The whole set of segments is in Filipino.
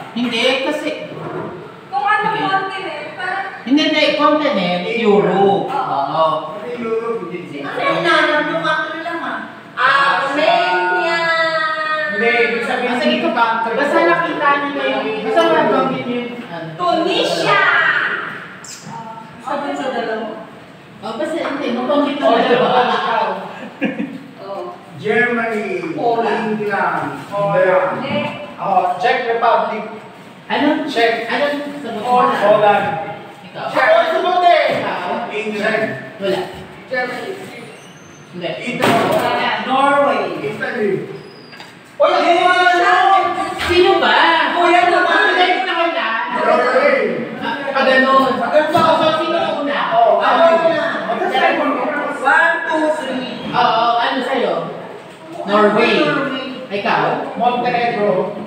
Hindi, kasi... Kung ano continent, parang... Hindi, continent, Europe. Oo. Europe, Ano yung nanap yung country lang Armenia! Hindi, ibig sabihin Sige ko ba? Basta nakita niyo yung... Basta nabanggit niyo yung... Tunisia! Sabi sa dalawa. Basta hindi, mabanggit na dalawa. Germany, Poland. England, Hindi. Czech Republic, Ano? Czech, Sagot mo na. Poland, Ikaw? Ikaw? England, Wala. Germany. Hindi. Italy, Norway. Italy. Sino ba? Kuya naman. Hindi ko na wala. Norway. Ganun. So, sino una? Ako na. 1, 2, 3. Oo, ano sa'yo? Norway. Ikaw? Montenegro.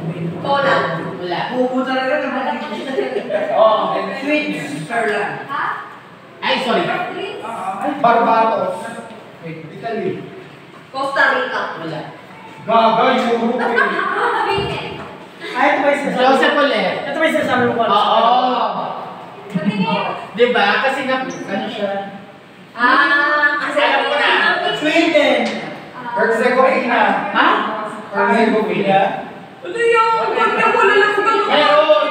Poland. Wala. Bubo talaga naman. Switzerland. Ha? Ay, sorry. Barbados. Italy. Costa Rica. Wala. Gaga, Europe. Sweden. Ay, ito ba yung sinasabi? Joseph ulit. Ito ba yung sinasabi ko? Oo. Patingin. Diba? Kasi ano siya? Kasi Alam ko na. Sweden. Herzegovina. Ha? Herzegovina. Ano yun? Huwag na wala lang sa Meron!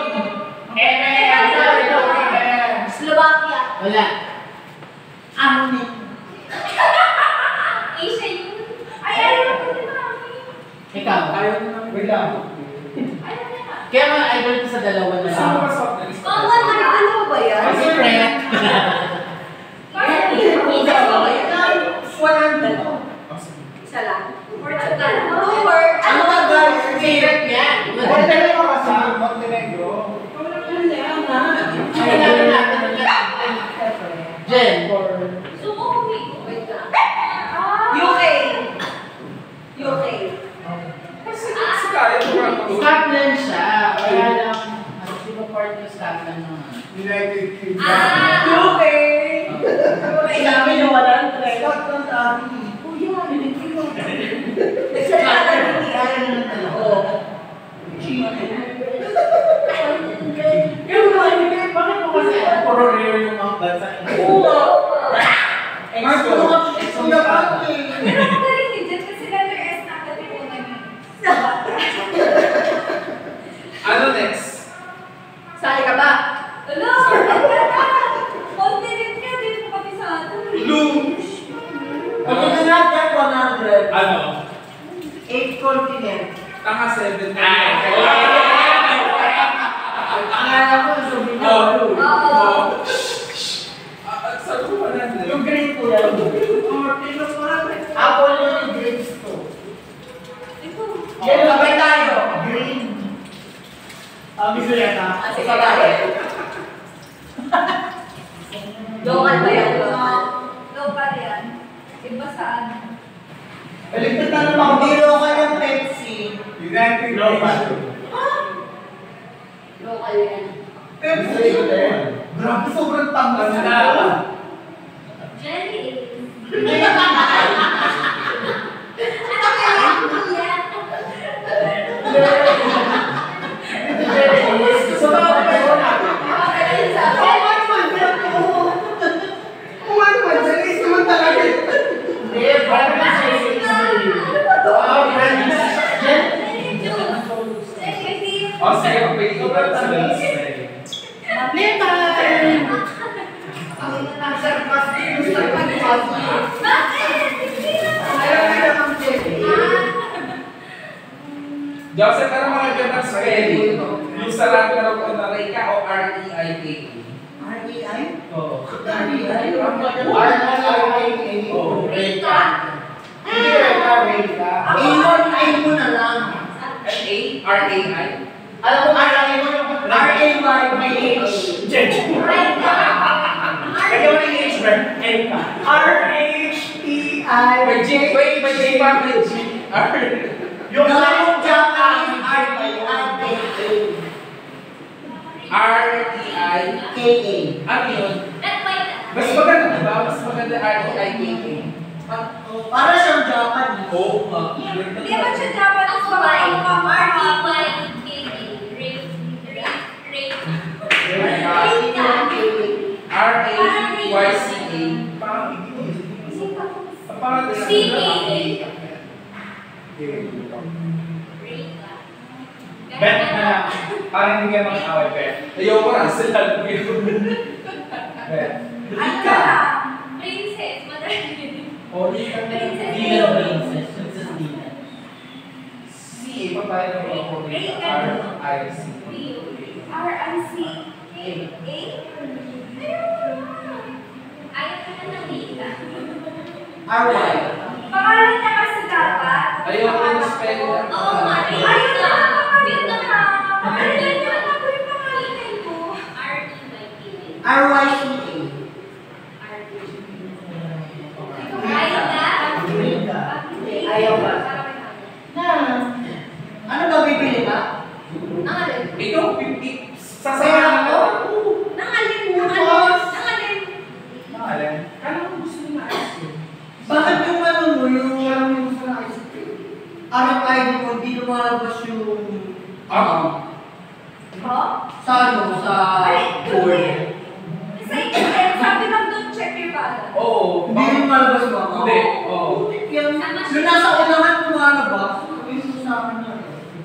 Slovakia. Wala. Amin. Asia yun. Ay, ayaw ko din namin. Ikaw? Wait lang. Ayaw niya. Kaya mga idol ko sa dalawa na lang. Ano ba yan? Kasi friend. Isa lang. Portugal. Ano ba guys? Favorite niya. Montenegro kasi. Montenegro. Kailangan natin ng Jen. Sumo humigo. Wait lang. Ah. UK. UK. Scotland siya. Kaya lang, di ba part ng Scotland naman? United Kingdom. UK. Sabi niyo wala ang Scotland Army. Bakit mo kasi puro rare yung mga bansa? Pero magaling din dyan kasi letter S na katipunan yun. Ano next? Sali ka ba? Hello! Continent ka, di mo pati sa atin. Blue. Ano na natin 100? Ano? 8 continent. Tanga 7. Akala ko sa video. Oo. Sabi ko 100. Yung grade ko yan. Apple yun yung grades ko. Ito. Yan, sabay tayo. Green. Gusto yata. Sige tayo. Local ba yan? Local. Local yan. Iba saan? Elected na naman. Hindi local yung Pepsi. United Kingdom. Local yan. Pepsi. Grabe, sobrang tanggal na. Jelly. Joseph, ano mga gandang spelling? Yung sarap na rin na Reika o R-E-I-K-A? R-E-I? Oo. R-E-I? R-I-A-A. Rika. Hindi, Reka, Reka. A1, A mo na lang. A? R-A-I? Alam mo, R-A mo yung R-A-Y, may H. Kaya mo yung H, Reka. R-H-E-I. May G, wait, may G pa, may G. R. Yung Japanese R-A-I-K-A. R-E-I-K-A. Ano yun? Mas maganda, diba? Mas maganda R-E-I-K-A. Para siyang Japanese. Oo. Hindi ba siya Japanese? Parang R-E-Y-K-A. Bet na lang. Parang hindi kayo mag-away, bet. Ayoko na sila. Bet. Ano na lang? Princess, madali. O, di ka na. Hindi na princess. Princess Dina. C, papayo ng ako dito. R-I-C. R-I-C. A? Ayaw ka na ng Rita. R-Y. Pangalan niya kasi dapat. Ayoko yung spell na. Oo nga, Rita. Ayaw na, Rita na. Ayaw niya, ano ko yung pangalan ko? R-E-Y-T-A. R-Y-C-A. Ayaw na? Ayaw ba? Na. Ano ba, bibili ba? Nangalin. Ikaw, 50. Sasama ko. Nangalin. Pangalan? Kala ko gusto niyo na ice cream. Bakit yung ano mo, yung gusto na ice cream? RFI mo, hindi lumalabas yung... Oo. Ho? Sa ano, sa... Ay, board. Sa internet, sabi lang doon, check your balance. Oo. Hindi lumalabas ba? Hindi. Oo. Yung nasa unahan lumalabas, yung sa akin yan.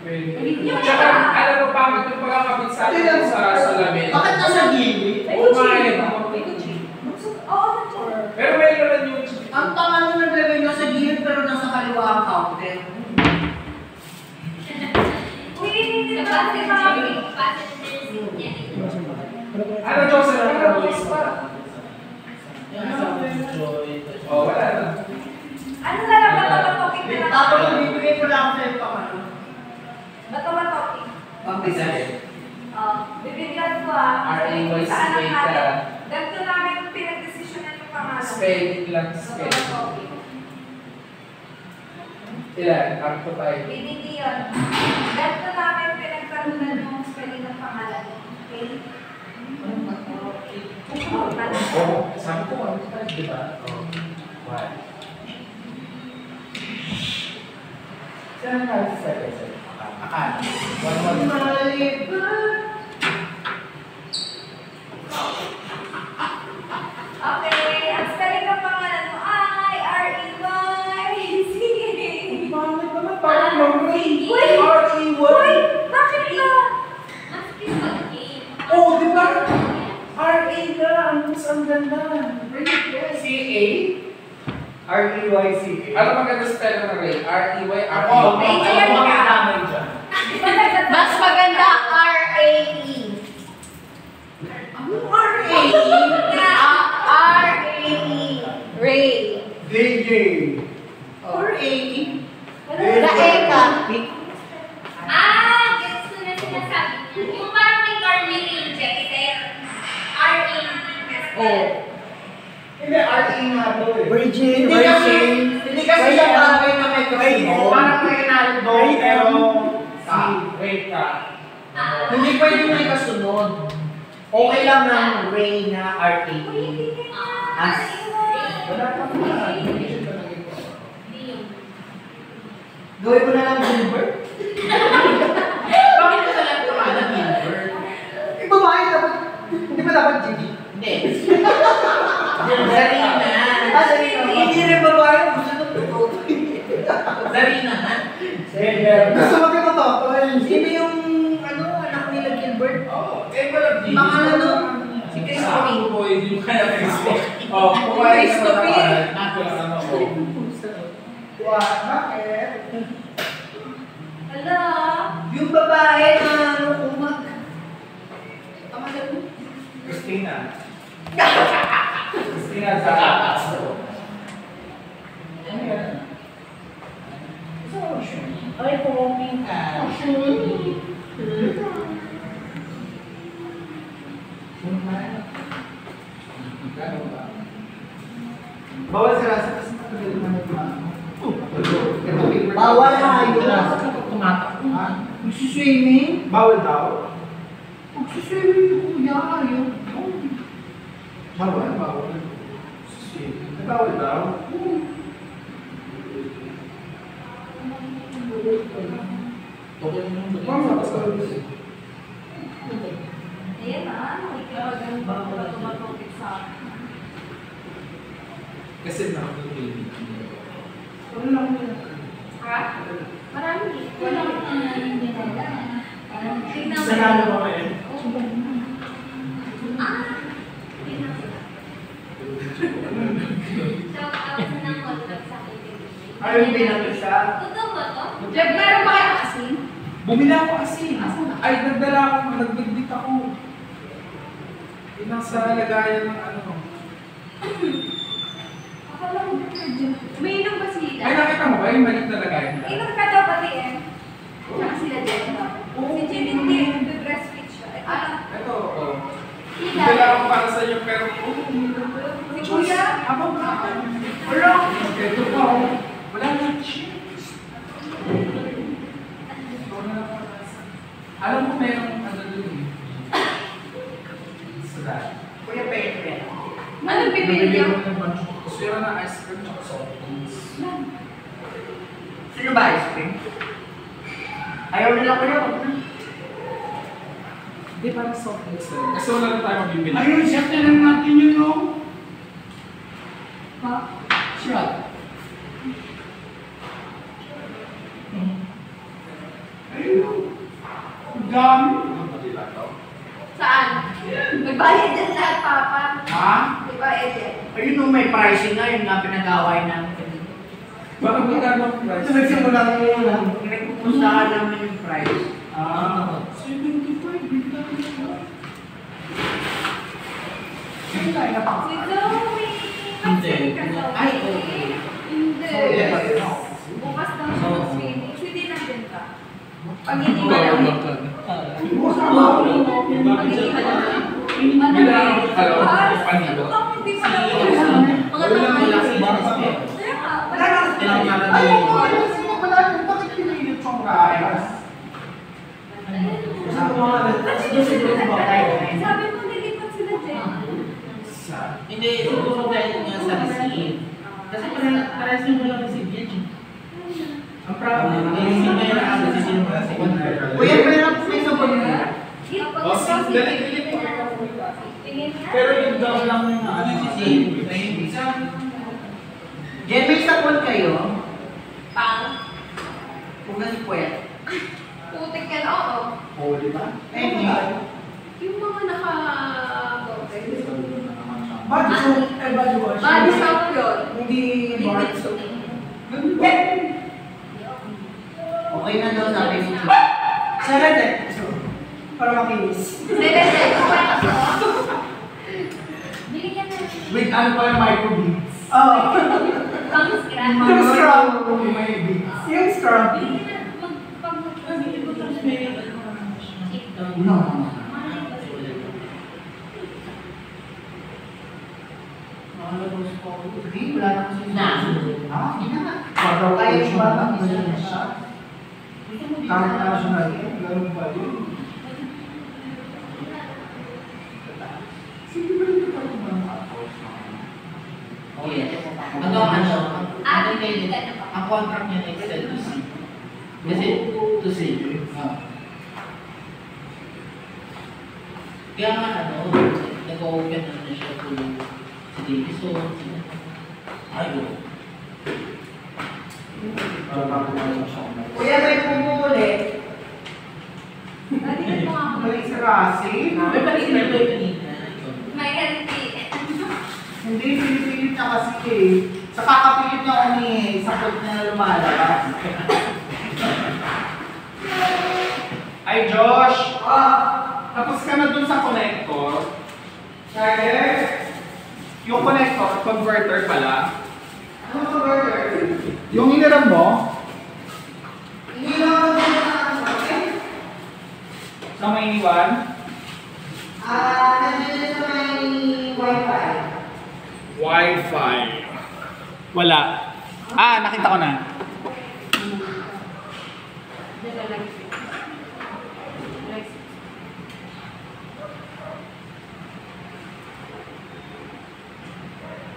Tsaka, alam mo, pangit yung pagkakabit sa atin sa salamin. Bakit nasa gilid? Oo, kumain. Oo, na-check. Pero may naman yung... Ang tanga nyo naglagay nasa gilid pero nasa kaliwa ang counter. Uy, hindi ba si Mami? Ano, Joseph? Ano na boys pa? Yan sa Joy. Oo, wala na. Ano na lang, bato-batokin na lang. Tapos bibigay ko lang sa iyo pang ano. Bato-batokin. Pang-design. Bibigyan ko ah. R-A-Y-C-A Sa anak ka. natin. Ganito namin pinag-desisyonan yung pangalan. Spelling lang, spelling. Bato-batokin. Ilan? Arto tayo. BDD yun. Ganito namin pinagkaroon yung spelling ng pangalan. Okay? Oo, sabi ko, ano tayo, di ba? What? Saan nga sa second? Akan. Okay, ang spelling ng pangalan mo ay R-E-Y-C-A. Bakit naman parang Marie? Uy! R-E-Y? Uy! Bakit ka? Oo, di ba? R-A na, ang mas ang ganda. C-A? R-E-Y-C-A. Ano maganda spell ng Ray? R-E-Y? Ako, R-E-Y? Ay, ako ka. namin dyan. Mas maganda R-A-E. R-A-E? R-A-E. Ray. DJ. R-A-E? Raeka. Ah, gets ko na sinasabi niya. Yung parang may Carly Rae kasi R-A-E. Oh. Hindi, R-E nga to eh. Virgin. Hindi kasi yung bagay na may kasunod. Parang may Ronaldo, pero si Ray ka. Hindi pwede may kasunod. Okay lang ng Ray na R-A-E. As. Wala pa pa. Gawin mo na lang Gilbert. Bakit ito lang pangalan Gilbert? Eh, babae dapat. Hindi ba dapat Gigi? Hindi. Zarina. Hindi rin babae. Gusto nung totoo. Zarina nga. Gusto mo kayo totoo. Sino yung ano, anak nila Gilbert? Oo, eh wala din. Pangalan nun? Si Sa Crispy. ako po, hindi mo kaya Facebook. Oo, kumain ka na naman. Ano ko. Bakit? Hello? Yung babae na ano, umag. Tama na mo? Christina. Christina Zara. Ano yan? Ay, pumaping ka. Gano'n ba? Bawal sila sa kasi matagal naman yung Bawal na yun. Tumatak. Magsuswimming? Bawal daw? Magsuswimming yung kuya. Ayun. Bawal. Bawal daw? Ayan na, nakikipag-ang bato-batokin sa akin. Kasi nakakapili. Ha? Marami. Wala. Nanalo ba ngayon? Ayaw yung binato siya. Totoo ba to? Jeff, meron ba kayo asin? Bumili ako asin. Asan? Ay, nagdala ako, nagbigdit ako. Yung nasa lagayan ng ano. Akala ko detergent. Umiinom ba sila? Ay, nakita mo ba yung maliit na lagayan? Inom ka daw pati eh. Tsaka sila Jen. Si Jen hindi, nag-breastfeed siya. Ito, oh. Sila. Nagdala ako para sa inyo, pero Si Kuya. habang wala. Ito pa, oh. Wala na cheese. Alam mo, merong ano dun eh. Sa dahil. Kuya Pepe. Anong bibili niyo? Gusto yun na ice cream at soft drinks. Sino ba ice cream? Ayaw nila kuya. Hindi, parang soft drinks na rin. Kasi wala na tayo mabibili. Ayun, shot na lang natin yun, no? Ha? Shot. Ayun. Ang dami. Saan? Nagbayad din lahat, Papa. Ha? Nagbayad din. Ayun nung may pricing na, yun nga pinag-away namin. Parang magkano ang price? Ito nagsimula ko muna. Pinagpupuntahan namin yung price. Ah. 75, bigla na siya. Sige tayo na pa. Si Zoe. Hindi. Ka, Zoe. Ay, oo. Hindi. Bukas daw siya Oo. mag-swimming. Hindi na din ka. Pag hindi ka lang. Pag hindi ka lang. Bilang, panilo. Hindi pa lang. Mga tama. Kaya ka, Wala na. Kailangan Ay, natin. ako, ano sino pala yun? Bakit pinilit siyang rice? Sabi mo nga, Sabi mo, nilipat sila Jen. Hindi, siguro dahil nga sa receive. Kasi parehas yung walang receive yan. Ang problem, receive na yun ang receive mo kasi. Kuya, meron may sabon na. O, dali po. Tingin nga. Pero yung daw lang yung ano, Receive. Jen, may sabon kayo? Pang. Kung nasi puwet. Putik yan, oo. oh, di ba? Eh, hindi. Yung mga naka-bote. Body soap, body wash. Body soap yun. Hindi bar Liquid soap. soap. Okay na daw sabi mo. Sarap eh. Para makinis. Sila din. Binigyan na. Wait, ano pa yung microbeads? Oo. Pang scrap. Yung scrub. Yung may beads. Yung scrub. Binigyan na. No. Hindi, wala na kasi na. Ah, hindi na nga. Para Kaya yung bata, siya. isa na siya. Kahit national yun, ganun ba yun? Sige ba rin pa rin mga tapos? Oh, yes. Ang contract niya extend to C. Kasi to C. Kaya nga nag-open na siya to si Davison. Ayun. Kuya, may pumuli. Balikan mo ako. May sarasi? May paligid ito yung kanina. May healthy. Hindi, pinipilit niya kasi eh. Sa kakapilit niya kung ni sakot niya na lumalabas. Ay, Josh! Tapos ka na dun sa connector. Charger? Yung connector, converter pala. Ano ba burger? Yung hiniram mo, Hindi lang sa may iwan, nandiyan sa may wifi. Wi-Fi. Wala. Ah, nakita ko na.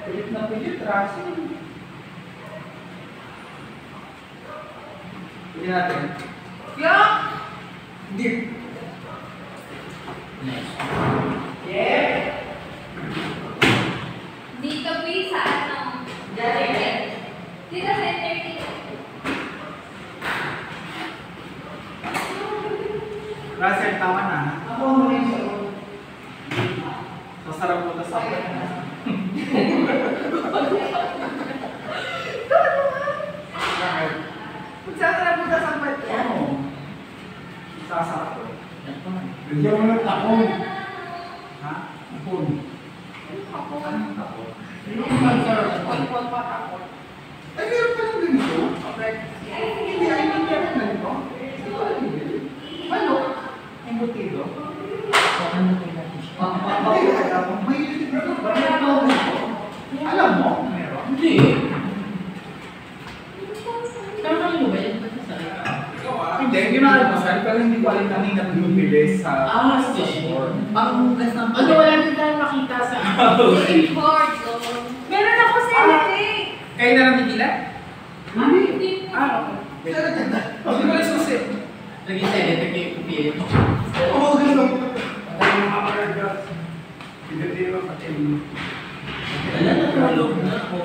Pilit na pilit, Rasi. Pili natin. Yung Hindi. Nice. Yeah. Dito po sa ano. Dito sa entertainment. Russell, tama na. Ako ang rin sa Sasarap mo na sa akin. Magsasarap mo sa sampal yan. Oo. Sasarap ko. Bigyan mo ng takong. Ha? Takong. Anong tako? Yung magsarap. Ay, meron pa ng ganito? Hindi, ay, hindi ako ganito. Ano? Embutido? May alam mo? Meron? Hindi. Pero kanino ba yan? Ba't nasalita? Hindi, ginaalmasal, pero hindi ko alam kanina bumibili sa Station. Panghugas ng Ano, wala din tayo makita sa Import. Meron ako sa electric. Kayo na lang bibila? Hindi. Okay. Hindi ko lang susi. naging senator kayo pupilit. Oo, ganun. Hindi naman pati. Wala na, tulog na. O